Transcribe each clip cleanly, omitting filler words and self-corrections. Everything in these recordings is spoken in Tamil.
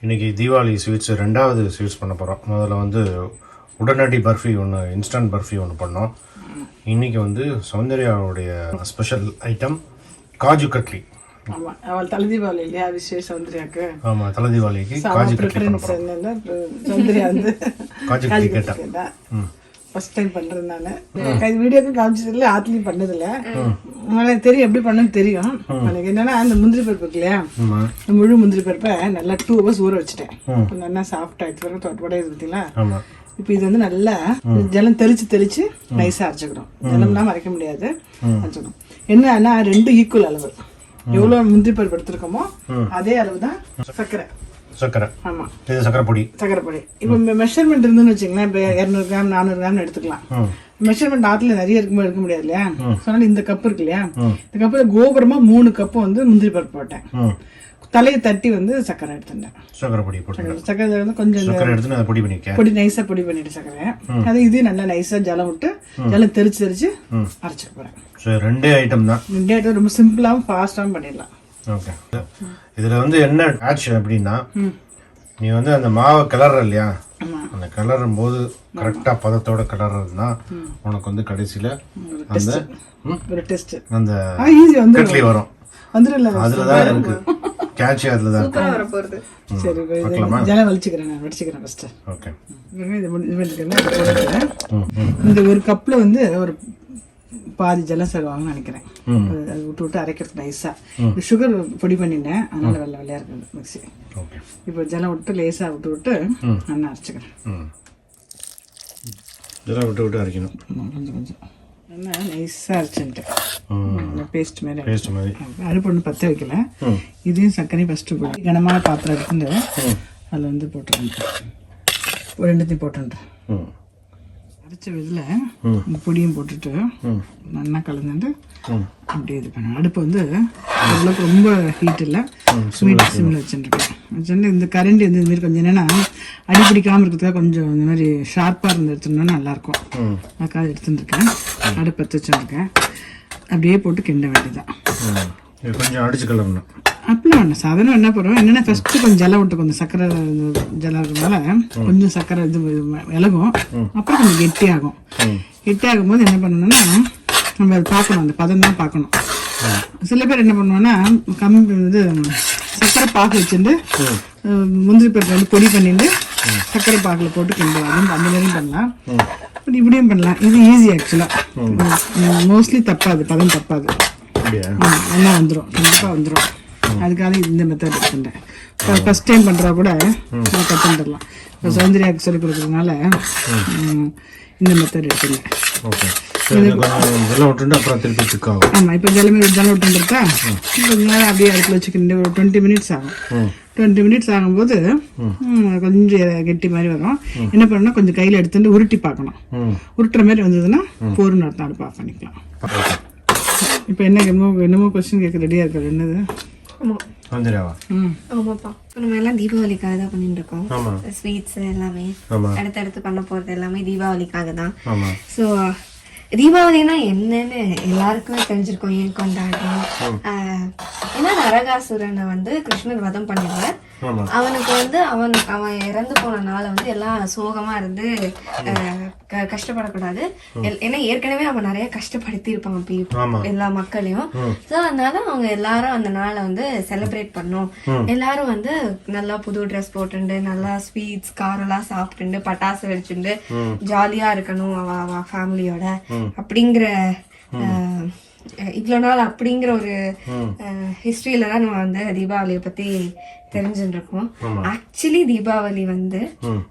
இன்றைக்கி தீபாவளி ஸ்வீட்ஸ் ரெண்டாவது ஸ்வீட்ஸ் பண்ண போகிறோம். முதல்ல வந்து உடனடி பர்ஃபி ஒன்று, இன்ஸ்டன்ட் பர்ஃபி ஒன்று பண்ணோம். இன்றைக்கி வந்து சௌந்தர்யாவுடைய ஸ்பெஷல் ஐட்டம் காஜு கட்லி. ஆமாம், அவள் தலை தீபாவளி இல்லையா, விசேஷ சௌந்தர்யாவுக்கு. ஆமாம், தலை தீபாவளிக்கு காஜு கட்லி சௌந்தர்யா வந்து காஜு கட்லி கேட்டேன். ஃபர்ஸ்ட் டைம் பண்ணுறேன் நான். வீடியோக்கு காமிச்சதில்லை, ஆத்துலேயும் பண்ணதில்லை. எனக்கு தெரியும் எப்படி பண்ணணும்னு தெரியும். எனக்கு என்னன்னா அந்த முந்திரி பருப்பு இருக்கு இல்லையா, முழு முந்திரி பருப்பை நல்லா 2 hours ஊற வச்சுட்டேன். நல்லா சாஃப்ட் ஆகிடுச்சு பிறகு உடையுது பார்த்தீங்களா. இப்போ இது வந்து நல்லா ஜலம் தெளிச்சு நைஸாக அரைச்சிக்கணும். ஜலம்லாம் அரைக்க முடியாது, அரைச்சிக்கணும். என்னன்னா 2 ஈக்குவல் அளவு. எவ்வளோ முந்திரி பருப்பு எடுத்துருக்கோமோ அதே அளவு தான் சர்க்கரை. ஆமாம், இது சர்க்கரை பொடி. இப்போ மெஷர்மெண்ட் இருந்துன்னு வச்சுங்களேன், இப்போ 200 கிராம் 400 கிராம் எடுத்துக்கலாம். மெஷர்மெண்ட் ஆற்றுல நிறைய இருக்கும்போது எடுக்க முடியாது இல்லையா. சொன்னாலும் இந்த கப்பு இருக்கு இல்லையா, இந்த கப்பில் கோபுரமா 3 கப்பு வந்து முந்திரி பருப்பு போட்டேன். தலையை தட்டி வந்து சர்க்கரை எடுத்துட்டேன். சர்க்கரை பொடி போட்டு சர்க்கரை வந்து கொஞ்சம் பொடி நைஸாக பொடி பண்ணிட்டு சர்க்கரை அது இது நல்லா நைஸாக ஜலம் விட்டு ஜலம் தெளிச்சு அரைச்சிக்க போகிறேன். ரெண்டே ஐட்டம் தான். 2 ஐட்டம் ரொம்ப சிம்பிளாகவும் ஃபாஸ்ட்டாகவும் பண்ணிடலாம். ஓகே, இதில் வந்து என்ன ஆச்சு அப்படின்னா, நீ வந்து அந்த மாவை கிளற இல்லையா, அந்த கிளறும் போது கரெக்டாக பதத்தோட கிளறதுனா உனக்கு வந்து கடைசியில் அந்த அந்த கட்லி வரும். அதில் தான் இருக்கு கேட்ச், அதில் தான் இருக்கு. சரி, ஜலம் வலிச்சுக்கிறேன் ஃபர்ஸ்ட். ஓகே, இந்த ஒரு கப்பில் வந்து ஒரு பாதி ஜலம் சேர்வாங்கன்னு நினைக்கிறேன். அது விட்டு அரைக்கிறது நைஸாக. சுகர் பொடி பண்ணிட்டேன், அதனால வெள்ளையாக இருக்குது மிக்ஸி. இப்போ ஜலம் விட்டு லேசாக விட்டு நல்லா அரைச்சிக்கிறேன். ஜலம் விட்டு அரைக்கணும் கொஞ்சம் நல்லா நைஸாக அரைச்சுட்டேன். பேஸ்ட் மாதிரி அடுப்பு ஒன்று பற்ற வைக்கல. இதையும் சர்க்கரையும் ஃபஸ்ட்டு போட்டு கனமான பாத்திரம் எடுத்துட்டு அதில் வந்து போட்டுருந்தேன். 2த்தையும் போட்டுட்டேன். அரைச்ச இதில் பொடியும் போட்டுட்டு நல்லா கலந்துட்டு அப்படியே இது பண்ணேன். அடுப்பு வந்து அவ்வளோக்கு ரொம்ப ஹீட் இல்லை, சிம்மில் வச்சுருக்கேன். இந்த கரண்டி வந்து இதுமாரி கொஞ்சம் என்னென்னா அடி பிடிக்காமல் இருக்கிறதுக்காக கொஞ்சம் இந்த மாதிரி ஷார்ப்பாக இருந்து எடுத்துட்டோம்னா நல்லாயிருக்கும். அதுக்காக எடுத்துட்டுருக்கேன். அடுப்பு பற்ற வச்சுருக்கேன். அப்படியே போட்டு கிண்ட வேண்டியதான். கொஞ்சம் அடிச்சு கிளம்பணும் அப்படிலாம் வேணும். சாதாரணம் என்ன பண்ணுறோம் என்னென்னா ஃபஸ்ட்டு கொஞ்சம் ஜலம் விட்டு கொஞ்சம் சர்க்கரை ஜலம் இருக்கிறதுனால கொஞ்சம் சர்க்கரை இது இலகும். அப்புறம் கொஞ்சம் கெட்டியாகும். கெட்டியாகும் போது என்ன பண்ணணும்னா நம்ம அதை பார்க்கணும், அந்த பதம் தான் பார்க்கணும். சில பேர் என்ன பண்ணுவோன்னா இது சர்க்கரை பாக்கு வச்சுட்டு முந்திரி பருப்பு வந்து பொடி பண்ணிட்டு சர்க்கரை பாக்கில் போட்டு கிண்டுவாங்க. அந்த மாதிரியும் பண்ணலாம், இப்படியும் பண்ணலாம். இது ஈஸி ஆக்சுவலாக. மோஸ்ட்லி தப்பாது, பதம் தப்பாது, நல்லா வந்துடும், கண்டிப்பாக வந்துடும். அதுக்காக இந்த மெத்தட் எடுத்துட்டேன். ஃபர்ஸ்ட் டைம் பண்ணுறா கூட கற்றுட்டுலாம். இப்போ சௌந்தர்யாவுக்கு சொல்லிக் கொடுக்குறதுனால இந்த மெத்தட் எடுத்துட்டேன். ஆமாம், இப்போ ஜலம் விட்டுருக்கா கொஞ்ச நேரம் அப்படியே அடுப்பில் வச்சுக்கிட்டு ஒரு 20 minutes ஆகும். 20 minutes ஆகும்போது கொஞ்சம் கெட்டி மாதிரி வரும். என்ன பண்ணணும்னா கொஞ்சம் கையில் எடுத்துட்டு உருட்டி பார்க்கணும். உருட்டுற மாதிரி வந்ததுன்னா போர்னு அர்த்தம், அடுப்பு ஆஃப் பண்ணிக்கலாம். இப்போ என்னமோ கொஸ்டின் கேட்க ரெடியாக இருக்காது. என்னது? ஆமாப்பா, நம்ம எல்லாம் தீபாவளிக்காக தான் பண்ணிட்டு இருக்கோம். ஸ்வீட்ஸ் எல்லாமே அடுத்தடுத்து பண்ண போறது எல்லாமே தீபாவளிக்காக தான். ஸோ தீபாவளினா என்னன்னு எல்லாருக்குமே தெரிஞ்சிருக்கும், ஏன் கொண்டாடுறோம். ஏன்னா நரகாசுரனை வந்து கிருஷ்ணர் வதம் பண்ணிடுவார். அவனுக்கு வந்து அவன் இறந்து போன நாளை வந்து எல்லாம் சோகமா இருந்து கஷ்டப்படக்கூடாது. ஏன்னா ஏற்கனவே அவன் நிறைய கஷ்டப்படுத்தி இருப்பான் எல்லா மக்களையும். ஸோ அதனால அவங்க எல்லாரும் அந்த நாளை வந்து செலிப்ரேட் பண்ணும். எல்லாரும் வந்து நல்லா புது ட்ரெஸ் போட்டுண்டு நல்லா ஸ்வீட்ஸ் காரெல்லாம் சாப்பிட்டுண்டு பட்டாசு வெடிச்சுண்டு ஜாலியா இருக்கணும் அவ ஃபேமிலியோட அப்படிங்கிற இவ்வளோ நாள் அப்படிங்கிற ஒரு ஹிஸ்டரியில தான் நம்ம வந்து தீபாவளியை பத்தி தெரிஞ்சுட்டு இருக்கோம். ஆக்சுவலி தீபாவளி வந்து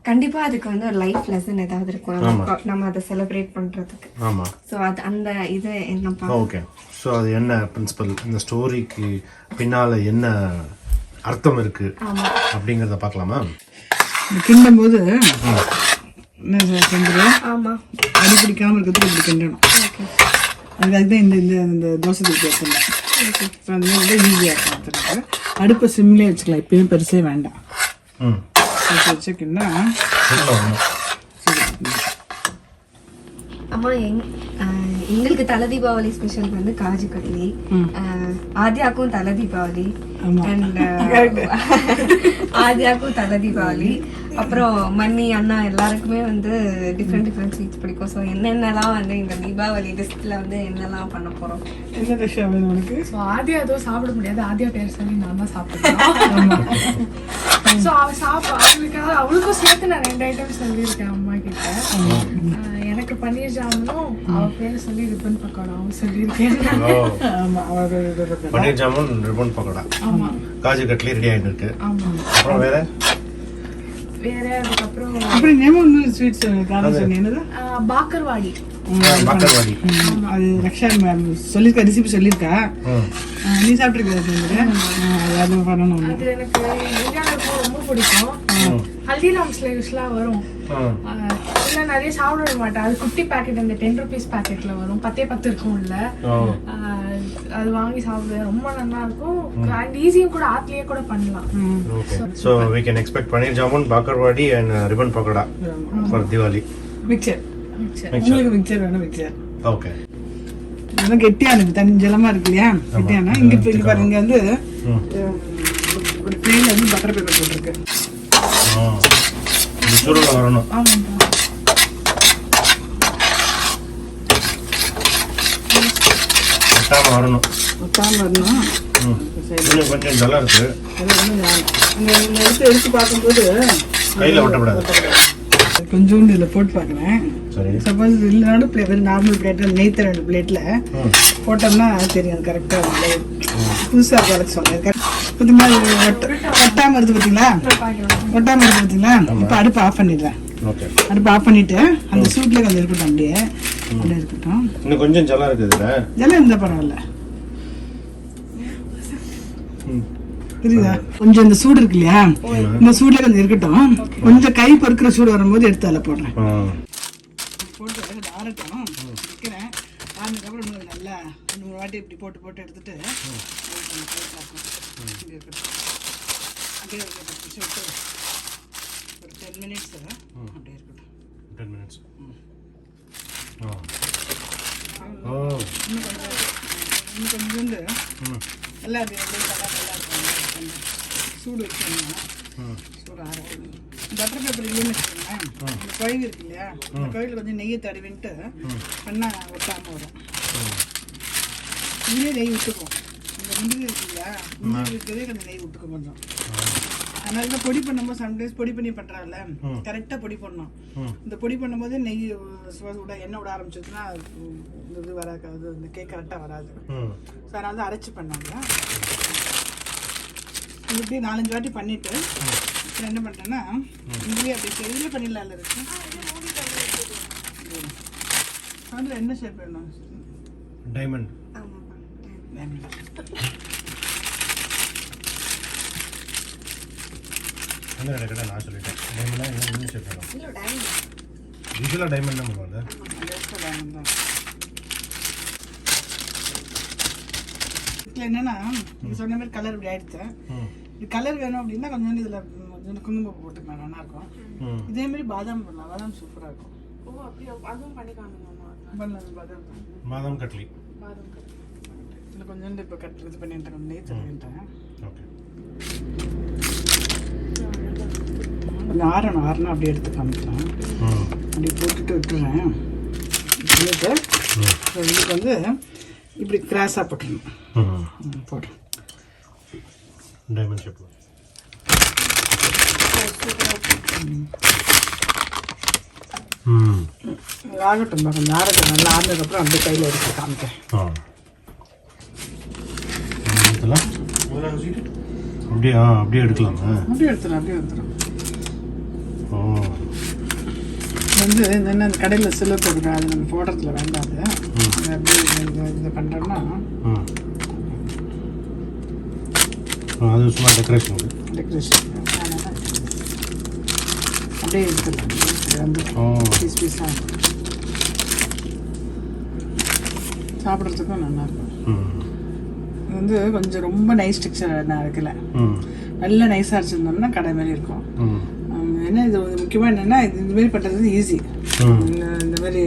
கண்டிப்பா அதுக்கு வந்து ஒரு லைஃப் லெசன் ஏதாவது இருக்கும் நம்ம அதை செலிப்ரேட் பண்றதுக்கு. ஸோ அது அந்த இது என்னப்பா? ஓகே, ஸோ அது என்ன பிரின்சிபல், இந்த ஸ்டோரிக்கு பின்னால என்ன அர்த்தம் இருக்கு அப்படிங்கிறத பார்க்கலாமா? கிண்டும் போது அடி பிடிக்காம இருக்கிறதுக்கு இப்படி கிண்டணும். அதுதான் இந்த தோசை தூக்கி வச்சுருந்தேன். அந்த மாதிரி ஈஸியாக இருக்கும். அடுப்பை சிம்லேயே வச்சுக்கலாம், இப்பயும் பெருசே வேண்டாம். வச்சுக்கின்னா அம்மா எங்களுக்கு தலை தீபாவளி ஸ்பெஷல் வந்து காஜு கட்லி, ஆதியாக்கும் தலை தீபாவளி, அண்ட் ஆதியாக்கும் தலை தீபாவளி, அப்புறம் மன்னி அண்ணா எல்லாருக்குமே வந்து டிஃப்ரெண்ட் ஸ்வீட்ஸ் பிடிக்கும். ஸோ என்னென்னலாம் வந்து இந்த தீபாவளி லிஸ்ட்ல வந்து என்னெல்லாம் பண்ண போறோம்? என்ன டிஷ்ஷா வேணும் உனக்கு? ஸோ ஆதியா எதுவும் சாப்பிட முடியாது, ஆதியா பேர் சொல்லி நான் தான் சாப்பிடுவேன். ஸோ அவளுக்கும் சேர்த்து நான் 2 ஐட்டம் சொல்லியிருக்கேன் அம்மா கிட்ட. எனக்கு பன்னீர் ஜாமுனும் அவ பேர் சொல்லி ரிப்பன் பக்கோடாவும் சொல்லியிருக்கேன். பன்னீர் ஜாமுன் ரிப்பன் பக்கோடா, ஆமா, காஜு கட்லி ரெடி ஆயிட்டு இருக்கு. ஆமா. அப்புறம் வேற அதுக்கப்புறம் அப்புறம் நேமம் ஸ்வீட்ஸ் காரணம் சொன்னீங்க பாக்கர்வாடி. பாக்கர்வாடி அது ரக்ஷா சொல்லியிருக்கா, ரெசிபி சொல்லியிருக்கா. நீ சாப்பிட்டுருக்க? அது பண்ணணும். அது எனக்கு இந்தியாவில் ரொம்ப பிடிக்கும். ஹல்திராம்ஸ்ல யூஸ்லாம் வரும். இல்லை நிறைய சாப்பிட மாட்டேன். அது குட்டி பேக்கெட், அந்த 10 rupees பேக்கெட்ல வரும். 10 இருக்கும் உள்ள. அது வாங்கி சாப்பிடுவேன், ரொம்ப நல்லா இருக்கும். அண்ட் ஈஸியும் கூட, ஆத்லயே கூட பண்ணலாம். So we can expect paneer jamun, bakarwadi and ribbon pakoda for Diwali. Mixture உங்களுக்கு மிக்சர் வேணும்? Mixture okay. இதெல்லாம் கெட்டியான தண்ணி ஜலமா இருக்கு இல்லையா, கெட்டியான. இங்க பாருங்க, வந்து ஒரு பிளேன்ல வந்து பட்டர் பேப்பர் போட்டிருக்கு. சுருள வரணும். ஆமாப்பா. ஒட்டாம வரணும். ஒட்டாம வரணும். இன்னும் கொஞ்சம் ஜலம் இருக்கு. எடுத்து பார்க்கும்போது கையில ஒட்டக்கூடாது. கொஞ்சோண்டு இதில் போட்டு பார்க்குறேன். சரி. சப்போஸ் இல்லைனாலும் வெறும் நார்மல் பிளேட்டில் நெய்த்த 2 பிளேட்டில் போட்டோம்னா தெரியும். அது கரெக்டாக புதுசாக கலக்க சொன்னேன். புதுமா ஒட்டாமல் இருந்து பார்த்தீங்களா? ஒட்டாமல் இருந்து பார்த்தீங்களா? இப்போ அடுப்பு ஆஃப் பண்ணிடுறேன். ஓகே. அடுப்பு ஆஃப் பண்ணிட்டு அந்த சூட்லேயே கொஞ்சம் இருக்கட்டும். அப்படியே இருக்கட்டும். இன்னும் கொஞ்சம் ஜலம் இருக்குது இதில். ஜலம் இருந்தால் பரவாயில்ல. புரியுதா? கொஞ்சம் இந்த சூடு இருக்கு இல்லையா, இந்த சூடுல கொஞ்சம் இருக்கட்டும். கொஞ்சம் கை பொறுக்கிற சூடு வரும்போது எடுத்து அதில் போடுறேன். போட்டு ஆறட்டும். வைக்கிறேன். ஆனதுக்கப்புறம் நல்லா 2-3 வாட்டி இப்படி போட்டு எடுத்துட்டு அப்படியே ஒரு 10 minutes அப்படியே இருக்கட்டும். 10 minutes. இன்னும் கொஞ்சோண்டு நல்லா அது நல்லா இருக்கும். சூடு வச்சோம்னா சூடு ஆரம்பிக்கும். பட்டர் பேப்பர் இல்லைன்னு வச்சுக்கோங்களேன், இந்த கோயில் இருக்கு இல்லையா, இந்த கோயிலில் கொஞ்சம் நெய்யை தடவின்ட்டு பண்ணால் ஒட்டாமல் வரும். இதுலேயே நெய் விட்டுக்கும். இந்த முந்திரி இருக்கு இல்லையா, முந்திரி இருக்கிறதே கொஞ்சம் நெய் விட்டுக்கும் கொஞ்சம். அதனால தான் பொடி பண்ணும்போது சம்டைம்ஸ் பொடி பண்ணி பண்ணுறாங்கல்ல, கரெக்டாக பொடி பண்ணணும். இந்த பொடி பண்ணும்போது நெய் எண்ணெய் விட ஆரம்பிச்சதுன்னா இந்த இது வராது, இந்த கேக் கரெக்டாக வராது. ஸோ அதனால தான் அரைச்சி பண்ணாங்க. இப்படி 4-5 வாட்டி பண்ணிவிட்டு அப்புறம் என்ன பண்ணுறேன்னா, இங்கேயே அப்படி இதிலே பண்ணிடலாம் இருக்கு. அதில் என்ன ஷேப் வேணும்? டைமண்ட். அந்த கடை நான் சொல்லிட்டேன். டைமண்டா என்ன ஷேப் வேணும்? யூஸ்வலாக டைமண்ட் தான் பண்ணுவாங்க. இதில் என்னன்னா, நீங்கள் சொன்ன மாதிரி கலர் இப்படி ஆயிடுச்சு. இது கலர் வேணும் அப்படின்னா கொஞ்சம் இதில் கொஞ்சம் குங்குமம் போட்டுக்கலாம், நல்லாயிருக்கும். இதே மாதிரி பாதாம் பண்ணலாம், பாதாம் சூப்பராக இருக்கும். ஓ அப்படியே அதுவும் பண்ணிக்கானுங்க பண்ணலாம். பாதாம் கட்லி. இதில் கொஞ்சோண்டு இப்போ இது பண்ணிட்டேன், கொஞ்சம் நெய் தருவிட்டேன். ஓகே. கொஞ்சம் ஆறணும் அப்படியே எடுத்து காமிக்கலாம். அப்படி போட்டுட்டு விட்டுறேன். பண்ணிட்டு இதுக்கு வந்து இப்படி கிராஸாக போட்டுடணும். போடுறேன். டைமண்ட் ஷேப் ஆகட்டும். கொஞ்சம் ஆறட்டும். நல்லா ஆறுனதுக்கப்புறம் அப்படியே கையில் எடுத்து காமிக்கிறேன். அப்படியே எடுக்கலாமா? அப்படியே எடுத்துடும். வந்து என்ன அந்த கடையில் சிலர் போடுறேன், அது நம்ம போடுறதுல வேண்டாது. அப்படியே இதை பண்ணுறோம்னா அது சும்மா டெக்கரேஷன் அப்படியே எடுத்துடலாம். வந்து பீஸ் பீஸாக சாப்பிட்றதுக்கும் நல்லாயிருக்கும். இது வந்து கொஞ்சம் ரொம்ப நைஸ் டெக்ஸ்சர் நான் இருக்கல, நல்லா நைஸாக அரைச்சிருந்தோம்னா கடை மாதிரி இருக்கும். ஏன்னா இது முக்கியமாக என்னென்னா, இது மாதிரி பண்ணுறது ஈஸி. இந்த மாதிரி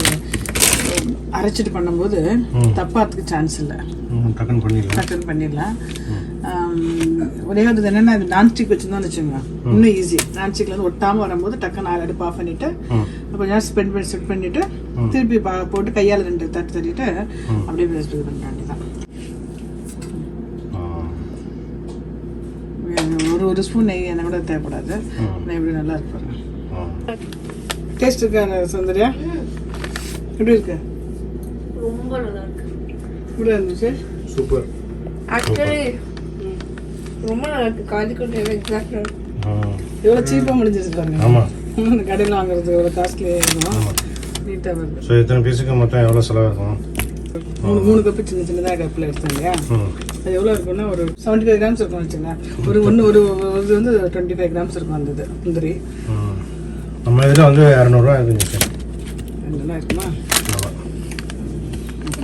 அரைச்சிட்டு பண்ணும்போது தப்பாத்துக்கு சான்ஸ் இல்லை, டக்குன்னு பண்ணிடலாம். ஒரே ஒரு என்னென்னா இது நான்ஸ்டிக் வச்சுருந்தோம்னு வச்சுக்கோங்க, இன்னும் ஈஸி. நான்ஸ்டிக்ல வந்து ஒட்டாமல் வரும்போது டக்குன்னு அடுப்பு ஆஃப் பண்ணிவிட்டு கொஞ்ச நேரம் செட் பண்ணிவிட்டு திருப்பி போட்டு கையால் 2 தட்டு தட்டிட்டு அப்படியே இது பண்ண வேண்டியதான். ஒரு ஸ்பூன் நெய் என்ன கூட தேவைப்படாது. நெய் எப்படி நல்லா இருக்கு, டேஸ்ட் இருக்கா சௌந்தர்யா? எப்படி இருக்கு? ரொம்ப நல்லா இருக்கு. எப்படி இருந்துச்சு? சூப்பர். ஆக்சுவலி ரொம்ப நல்லா இருக்கு. காஜு கட்லி எக்ஸாக்ட்டா இருக்கு. எவ்வளோ சீப்பாக முடிஞ்சிருக்காங்க. ஆமாம், இந்த கடையில் வாங்குறது எவ்வளோ காஸ்ட்லி இருக்கும், நீட்டாக வருது. ஸோ இத்தனை பீஸுக்கு மொத்தம் எவ்வளோ செலவு இருக்கும்? 3 கப்பு சின்னதாக கப்பில் எடுத்தோம் இல்லையா, அது எவ்வளோ இருக்குன்னா ஒரு 75 கிராம்ஸ் இருக்கும் வச்சுக்கோங்க. ஒரு இது வந்து 25 கிராம்ஸ் இருக்கும் அந்த இது முந்திரி. நம்ம இதில் வந்து 200 ரூபா இருந்துச்சு. நல்லா இருக்குமா?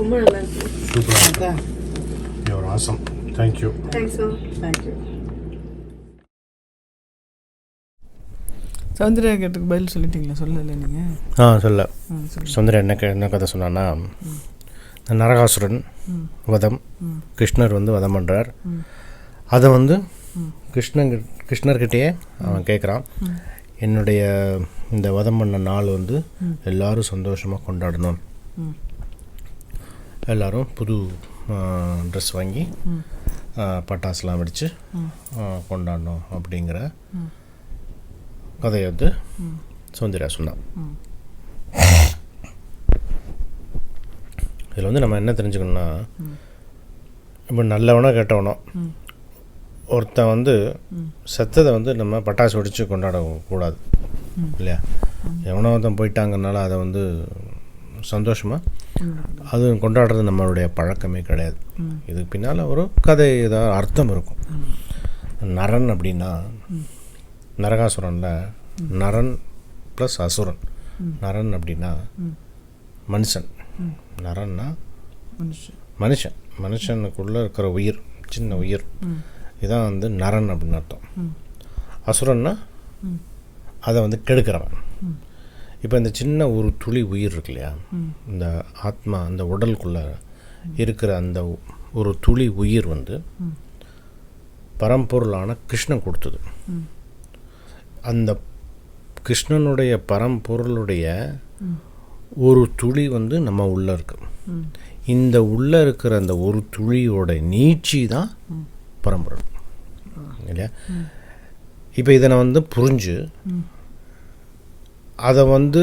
ரொம்ப நல்லா இருக்கு. சூப்பராக, your awesome. Thank you. Thank you. Soundarya கேட்டுக்கு பதில் சொல்லிட்டீங்களா? சொல்லலை நீங்கள்? சொல்ல. சௌந்தர்யா என்ன கதை சொன்னான்னா, நரகாசுரன் வதம், கிருஷ்ணர் வந்து வதம் பண்ணுறார். அதை வந்து கிருஷ்ணர்கிட்டயே அவன் கேட்குறான், என்னுடைய இந்த வதம் பண்ண நாள் வந்து எல்லோரும் சந்தோஷமாக கொண்டாடணும், எல்லோரும் புது ட்ரெஸ் வாங்கி பட்டாசுலாம் வெடித்து கொண்டாடணும் அப்படிங்கிற கதையை வந்து சௌந்தர்யா சொன்னான். இதில் வந்து நம்ம என்ன தெரிஞ்சுக்கணும்னா, இப்போ நல்லவனோ கெட்டவனோ ஒருத்தன் வந்து செத்ததை வந்து நம்ம பட்டாசு வெடித்து கொண்டாடக்கூடாது இல்லையா? எவனோ ஒருத்தன் போயிட்டாங்கனால அதை வந்து சந்தோஷமாக அது கொண்டாடுறது நம்மளுடைய பழக்கமே கிடையாது. இதுக்கு பின்னால் ஒரு கதை ஏதாவது அர்த்தம் இருக்கும். நரன் அப்படின்னா நரகாசுரனில் நரன் ப்ளஸ் அசுரன். நரன் அப்படின்னா மனுஷன், நரன்னா மனுஷன், மனுஷனுக்குள்ளே இருக்கிற உயிர், சின்ன உயிர், இதான் வந்து நரன் அப்படின்னு அர்த்தம். அசுரன்னா அதை வந்து கெடுக்கிறவன். இப்போ இந்த சின்ன ஒரு துளி உயிர் இருக்கு இல்லையா, இந்த ஆத்மா, அந்த உடலுக்குள்ளே இருக்கிற அந்த ஒரு துளி உயிர் வந்து பரம்பொருளான கிருஷ்ணன் கொடுத்தது. அந்த கிருஷ்ணனுடைய பரம்பொருளுடைய ஒரு துளி வந்து நம்ம உள்ளே இருக்கு. இந்த உள்ளே இருக்கிற அந்த ஒரு துளியோட நீட்சி தான் பரம்பொருள் இல்லையா? இப்போ இதனை வந்து புரிஞ்சு அதை வந்து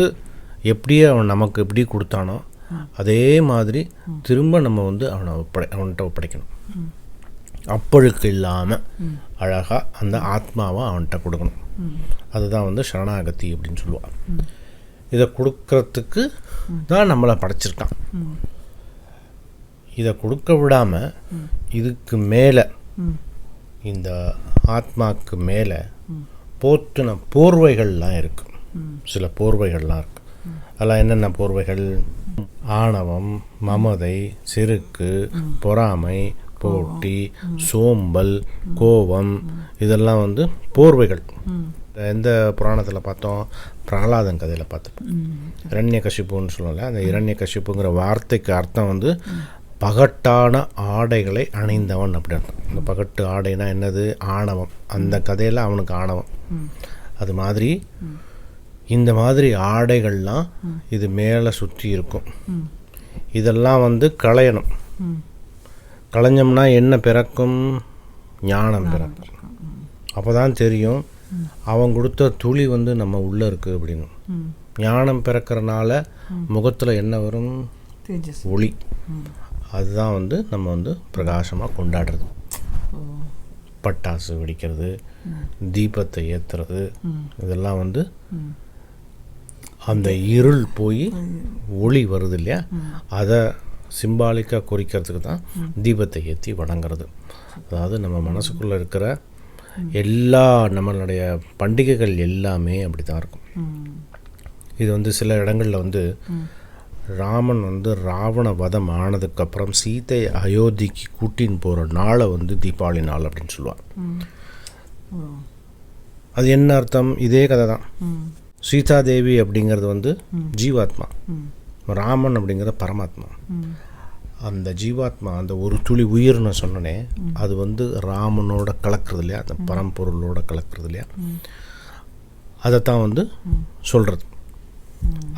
எப்படியே அவன் நமக்கு எப்படி கொடுத்தானோ அதே மாதிரி திரும்ப நம்ம வந்து அவன்கிட்ட ஒப்படைக்கணும். அப்பழுக்கு இல்லாமல் அழகாக அந்த ஆத்மாவை அவன்கிட்ட கொடுக்கணும். அதுதான் வந்து சரணாகதி அப்படின்னு சொல்லுவாள். இதை கொடுக்கறதுக்கு தான் நம்மளை படைச்சிருக்கான். இதை கொடுக்க விடாமல் இதுக்கு மேலே, இந்த ஆத்மாவுக்கு மேலே போத்துன போர்வைகள்லாம் இருக்குது. சில போர்வைகள்லாம் இருக்குது. அதெல்லாம் என்னென்ன போர்வைகள்? ஆணவம், மமதை, செருக்கு, பொறாமை, போட்டி, சோம்பல், கோபம், இதெல்லாம் வந்து போர்வைகள். எந்த புராணத்தில் பார்த்தோம்? பிரகலாதன் கதையில் பார்த்துப்போம். இரண்யகசிப்புன்னு சொல்லல, அந்த இரண்யகசிப்புங்கிற வார்த்தைக்கு அர்த்தம் வந்து பகட்டான ஆடைகளை அணிந்தவன் அப்படி அர்த்தம். இந்த பகட்டு ஆடைனா என்னது? ஆணவம். அந்த கதையில் அவனுக்கு ஆணவம். அது மாதிரி இந்த மாதிரி ஆடைகள்லாம் இது மேலே சுற்றி இருக்கும். இதெல்லாம் வந்து களையணும். களைஞ்சோம்னா என்ன பிறக்கும்? ஞானம் பிறக்கும். அப்போ தான் தெரியும் அவன் கொடுத்த துளி வந்து நம்ம உள்ளே இருக்குது அப்படின்னு. ஞானம் பிறக்கிறனால முகத்தில் என்ன வரும்? ஒளி. அதுதான் வந்து நம்ம வந்து பிரகாசமாக கொண்டாடுறது. பட்டாசு வெடிக்கிறது, தீபத்தை ஏற்றுறது, இதெல்லாம் வந்து அந்த இருள் போய் ஒளி வருது இல்லையா, அதை சிம்பாலிக்காக குறிக்கிறதுக்கு தான் தீபத்தை ஏற்றி வணங்குறது. அதாவது நம்ம மனசுக்குள்ளே இருக்கிற எல்லா நம்மளுடைய பண்டிகைகள் எல்லாமே அப்படி தான் இருக்கும். இது வந்து சில இடங்களில் வந்து ராமன் வந்து ராவண வதம் ஆனதுக்கப்புறம் சீதை அயோத்திக்கு கூட்டின்னு போகிற நாளை வந்து தீபாவளி நாள் அப்படின்னு சொல்லுவாள். அது என்ன அர்த்தம்? இதே கதை தான். சீதாதேவி அப்படிங்கிறது வந்து ஜீவாத்மா, ராமன் அப்படிங்கிற பரமாத்மா. அந்த ஜீவாத்மா அந்த ஒரு துளி உயிர்னு சொன்னனே, அது வந்து ராமனோட கலக்கிறது இல்லையா, அந்த பரம்பொருளோட கலக்கிறது இல்லையா, அதைத்தான் வந்து சொல்கிறது.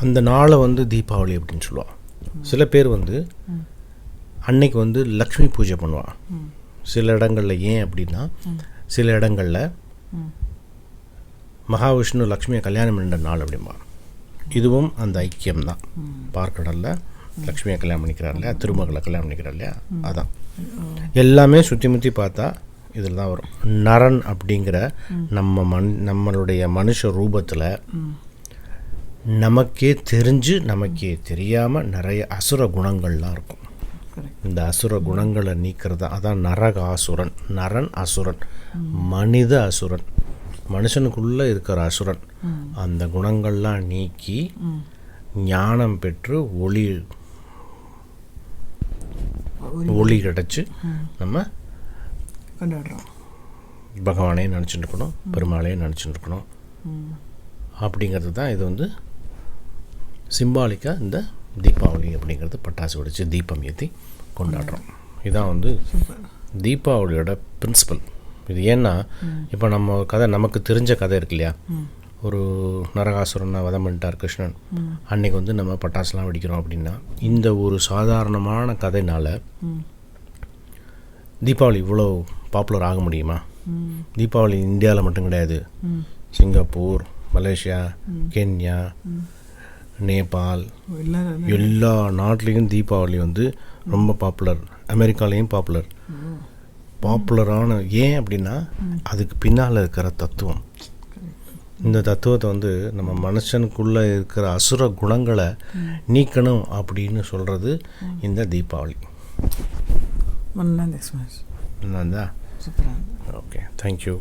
அந்த நாளை வந்து தீபாவளி அப்படின்னு சொல்லுவாள். சில பேர் வந்து அன்னைக்கு வந்து லக்ஷ்மி பூஜை பண்ணுவாள். சில இடங்களில் ஏன் அப்படின்னா, சில இடங்களில் மகாவிஷ்ணு லக்ஷ்மியை கல்யாணம் பண்ணுற நாள் அப்படிம்பா. இதுவும் அந்த ஐக்கியம்தான். பார்க்கடலில் லக்ஷ்மியை கல்யாணம் பண்ணிக்கிறார் இல்லையா, திருமகளை கல்யாணம் பண்ணிக்கிறார் இல்லையா, அதான் எல்லாமே சுற்றி முற்றி பார்த்தா இதில் தான் வரும். நரன் அப்படிங்கிற நம்மளுடைய மனுஷ ரூபத்தில் நமக்கே தெரிஞ்சு நமக்கே தெரியாமல் நிறைய அசுர குணங்கள்லாம் இருக்கும். இந்த அசுர குணங்களை நீக்கிறது அதான் நரகாசுரன். நரன் அசுரன், மனித அசுரன், மனுஷனுக்குள்ளே இருக்கிற அசுரன். அந்த குணங்கள்லாம் நீக்கி ஞானம் பெற்று ஒளி கிடச்சி நம்ம கொண்டாடுறோம். பகவானையும் நினச்சிட்டு இருக்கணும், பெருமாளையும் நினச்சிட்டு இருக்கணும். அப்படிங்கிறது தான் இது வந்து சிம்பாலிக்காக இந்த தீபாவளி அப்படிங்கிறது பட்டாசு வெடித்து தீபம் ஏற்றி கொண்டாடுறோம். இதுதான் வந்து தீபாவளியோட பிரின்சிபல். இது ஏன்னா இப்போ நம்ம கதை, நமக்கு தெரிஞ்ச கதை இருக்கு இல்லையா, ஒரு நரகாசுரனை வதம் பண்ணிட்டார் கிருஷ்ணன், அன்னைக்கு வந்து நம்ம பட்டாசுலாம் வெடிக்கிறோம் அப்படின்னா, இந்த ஒரு சாதாரணமான கதைனால் தீபாவளி இவ்வளோ பாப்புலர் ஆக முடியுமா? தீபாவளி இந்தியாவில் மட்டும் கிடையாது, சிங்கப்பூர், மலேசியா, கென்யா, நேபாள், எல்லா நாட்டிலையும் தீபாவளி வந்து ரொம்ப பாப்புலர். அமெரிக்காலேயும் பாப்புலரான ஏன் அப்படின்னா அதுக்கு பின்னால் இருக்கிற தத்துவம். இந்த தத்துவத்தை வந்து நம்ம மனுஷனுக்குள்ளே இருக்கிற அசுர குணங்களை நீக்கணும் அப்படின்னு சொல்கிறது இந்த தீபாவளி. நல்லா எக்ஸ்பீரியன்ஸ். நல்லா இருந்தா? சூப்பராக. Okay, thank you.